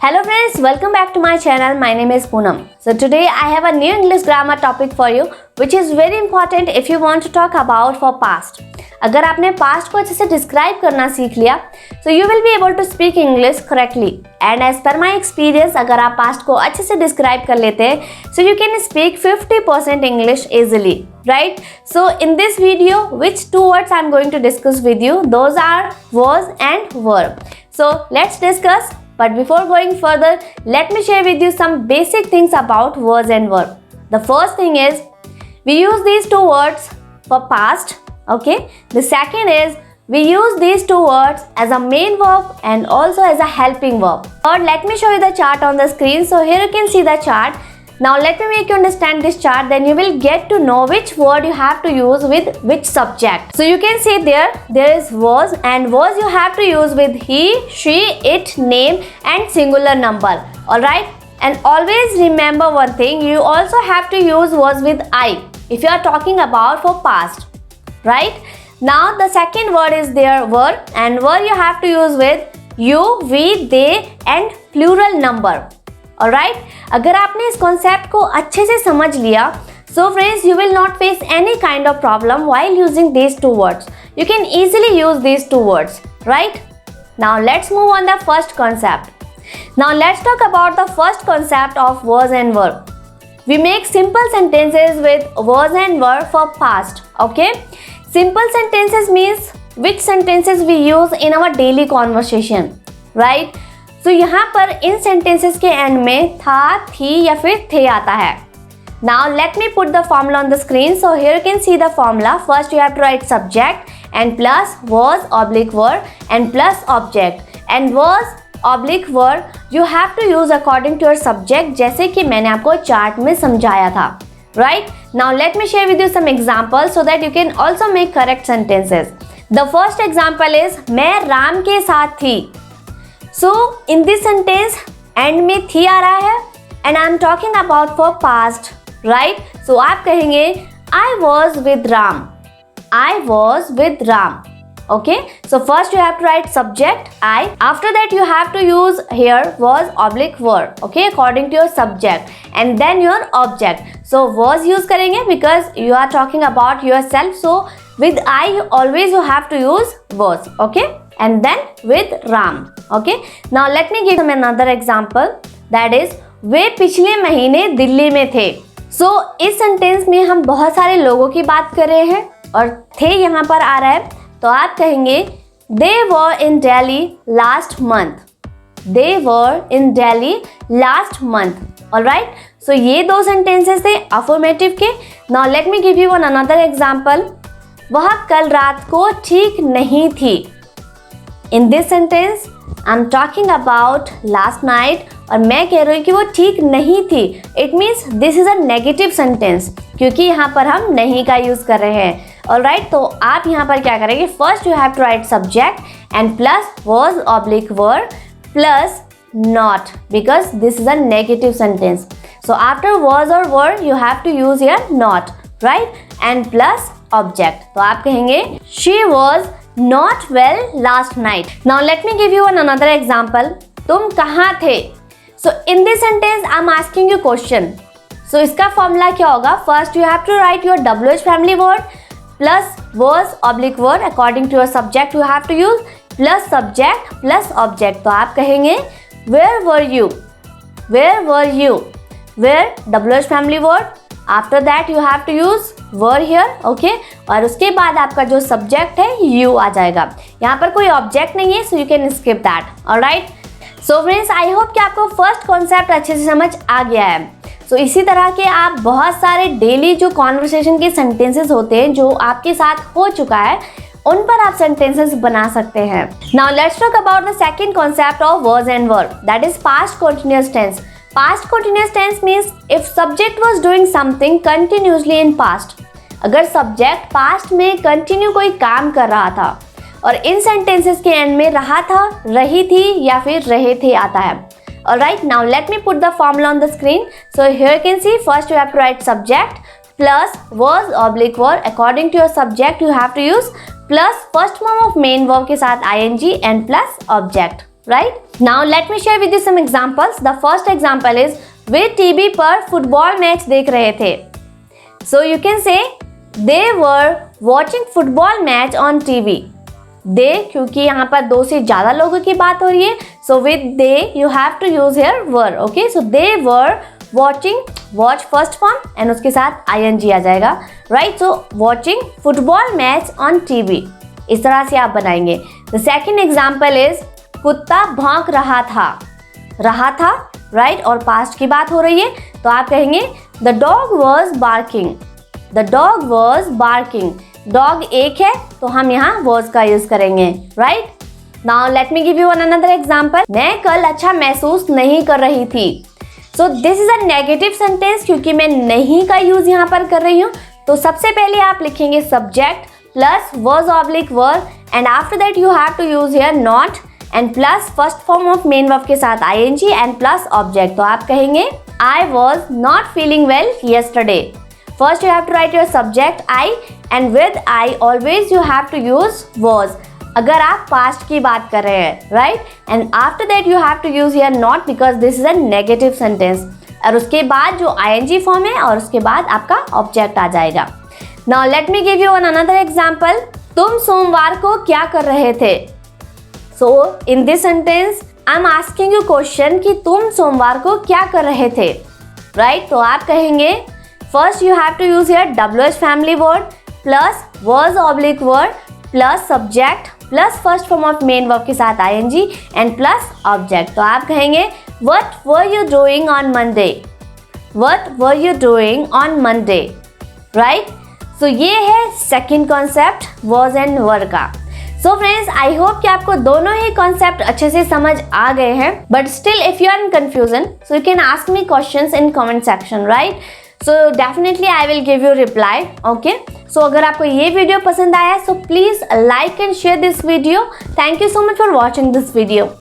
Hello friends, welcome back to my channel. My name is Poonam. So today I have a new English grammar topic for you which is very important if you want to talk about for past. अगर आपने past को अच्छे से describe करना सीख लिया so you will be able to speak English correctly. And as per my experience, अगर आप past को अच्छे से describe कर लेते हैं so you can speak 50% English easily, right? So in this video, which two words I am going to discuss with you? Those are was and were. So let's discuss. But before going further, let me share with you some basic things about was and were. The first thing is, we use these two words for past, okay? The second is, we use these two words as a main verb and also as a helping verb. Third, let me show you the chart on the screen. So here you can see the chart. Now let me make you understand this chart, then you will get to know which word you have to use with which subject. So you can see there is was, and was you have to use with he, she, it, name and singular number. Alright? And always remember one thing, you also have to use was with I if you are talking about for past. Right? Now the second word is there were, and were you have to use with you, we, they and plural number. Alright? अगर आपने इस concept को अच्छे से समझ लिया so friends you will not face any kind of problem while using these two words. You can easily use these two words, right? Now let's move on the first concept. Now let's talk about the first concept of was and were. We make simple sentences with was and were for past, okay? Simple sentences means which sentences we use in our daily conversation, right? तो यहाँ पर इन sentences के and में था, थी या फिर थे आता है. Now let me put the formula on the screen. So here you can see the formula. First you have to write subject and plus was oblique were and plus object. And was oblique were you have to use according to your subject, जैसे कि मैंने आपको chart में समझाया था. Right? Now let me share with you some examples so that you can also make correct sentences. The first example is मैं राम के साथ थी. So in this sentence end में थी आ रहा है and I am talking about for past, right? So आप कहेंगे I was with Ram. I was with Ram. Okay? So first you have to write subject I. After that you have to use here was oblique were. Okay? According to your subject and then your object. So was use करेंगे because you are talking about yourself. So with I always you have to use was. Okay? And then with Ram. Okay? Now let me give them another example. That is वे पिछले महीने दिल्ली में थे. So इस sentence में हम बहुत सारे लोगों की बात कर रहे हैं और थे यहाँ पर आ रहा है तो आप कहेंगे They were in Delhi last month. They were in Delhi last month. Alright? So ये दो सेंटेंसेस थे अफर्मेटिव के. Now let me give you one another example. वह कल रात को ठीक नहीं थी. In this sentence, I'm talking about last night और मैं कह रही हूँ कि वो ठीक नहीं थी. It means this is a negative sentence क्योंकि यहाँ पर हम नहीं का यूज़ कर रहे हैं. Alright, तो आप यहाँ पर क्या करेंगे? First you have to write subject and plus was oblique were plus not because this is a negative sentence. So after was or were you have to use here not, right? And plus object. तो आप कहेंगे she was not well last night. Now let me give you another example. तुम कहाँ थे? So in this sentence I'm asking you question. So इसका formula क्या होगा? First you have to write your WH family word plus was oblique word according to your subject you have to use plus subject plus object. तो आप कहेंगे where were you? Where were you? Where WH family word. After that you have to use were here, okay? और उसके बाद आपका जो subject है you आ जाएगा. यहाँ पर कोई object नहीं है so you can skip that. Alright? So friends, I hope कि आपको first concept अच्छे से समझ आ गया है. So इसी तरह के आप बहुत सारे daily जो conversation के sentences होते हैं जो आपके साथ हो चुका है उन पर आप sentences बना सकते हैं. Now let's talk about the second concept of was and were. That is past continuous tense. Past continuous tense means if subject was doing something continuously in past. अगर subject past में continue कोई काम कर रहा था और इन sentences के end में रहा था, रही थी या फिर रहे थे आता है. Alright, now let me put the formula on the screen. So here you can see first you have to write subject plus was oblique were. According to your subject you have to use plus first form of main verb के साथ ing and plus object. right? Now let me share with you some examples. The first example is way TV पर football match देख रहे थे. So you can say they were watching football match on TV. They क्योंकि यहाँ पर दो से ज़्यादा लोगों की बात हो रही है, so with they you have to use here were. Okay, so they were watching, watch first form and उसके साथ ing आ जाएगा, right? So watching football match on TV. इस तरह से आप बनाएंगे. The second example is कुत्ता भौंक रहा था, right? और past की बात हो रही है तो आप कहेंगे the dog was barking. The dog was barking. Dog एक है तो हम यहाँ was का यूज करेंगे, right? Now let me give you another example. मैं कल अच्छा महसूस नहीं कर रही थी. So this is a negative sentence क्योंकि मैं नहीं का यूज यहाँ पर कर रही हूँ. तो सबसे पहले आप लिखेंगे subject plus was oblique were and after that you have to use here not and plus first form of main verb के साथ ing and plus object. तो आप कहेंगे I was not feeling well yesterday. First you have to write your subject I and with I always you have to use was अगर आप past की बात कर रहे हैं, right? And after that you have to use here not because this is a negative sentence. और उसके बाद जो ing form है और उसके बाद आपका object आ जाएगा. Now let me give you another example. तुम सोमवार को क्या कर रहे थे? So in this sentence I'm asking you question कि तुम सोमवार को क्या कर रहे थे, right? तो आप कहेंगे first you have to use here WH family word plus was oblique word plus subject plus first form of main verb के साथ ing and plus object. तो आप कहेंगे what were you doing on Monday? What were you doing on Monday? Right? So ये है second concept was and were का. So friends, I hope कि आपको दोनों ही कॉन्सेप्ट अच्छे से समझ आ गए हैं. But still if you are in confusion, so you can ask me questions in comment section, right? So definitely I will give you reply. Okay? So अगर आपको ये वीडियो पसंद आया so please like and share this video. Thank you so much for watching this video.